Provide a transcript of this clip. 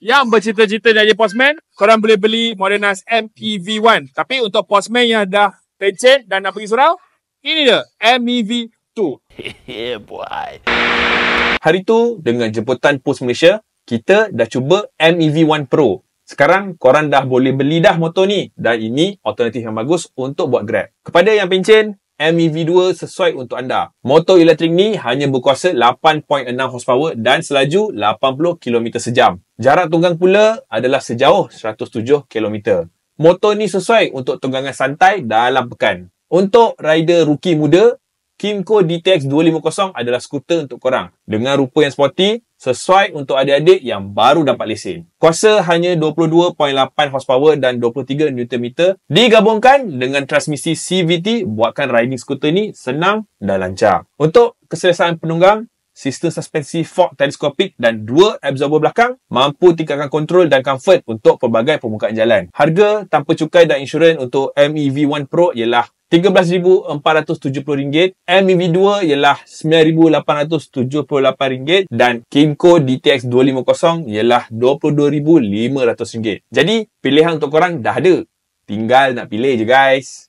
yang bercita-cita jadi postman, korang boleh beli Modenas MEV1. Tapi untuk postman yang dah pencen dan nak pergi surau, ini dia, MEV2. Yeah, boy. Hari tu, dengan jemputan Pos Malaysia, kita dah cuba MEV1 Pro. Sekarang, korang dah boleh beli dah motor ni. Dan ini alternatif yang bagus untuk buat Grab. Kepada yang pencen, MEV2 sesuai untuk anda. Motor elektrik ni hanya berkuasa 8.6 horsepower dan selaju 80 km sejam. Jarak tunggang pula adalah sejauh 107 km. Motor ni sesuai untuk tunggangan santai dalam pekan. Untuk rider rookie muda, Kymco DTX 250 adalah skuter untuk korang. Dengan rupa yang sporty, sesuai untuk adik-adik yang baru dapat lesen. Kuasa hanya 22.8 horsepower dan 23 Nm. Digabungkan dengan transmisi CVT, buatkan riding skuter ni senang dan lancar. Untuk keselesaan penunggang, sistem suspensi fork teleskopik dan dua absorber belakang mampu tingkatkan kontrol dan comfort untuk pelbagai permukaan jalan. Harga tanpa cukai dan insurans untuk MEV1 Pro ialah RM13,470, MEV2 ialah RM9,878 dan Kymco DTX 250 ialah RM22,500. Jadi, pilihan untuk korang dah ada. Tinggal nak pilih je guys.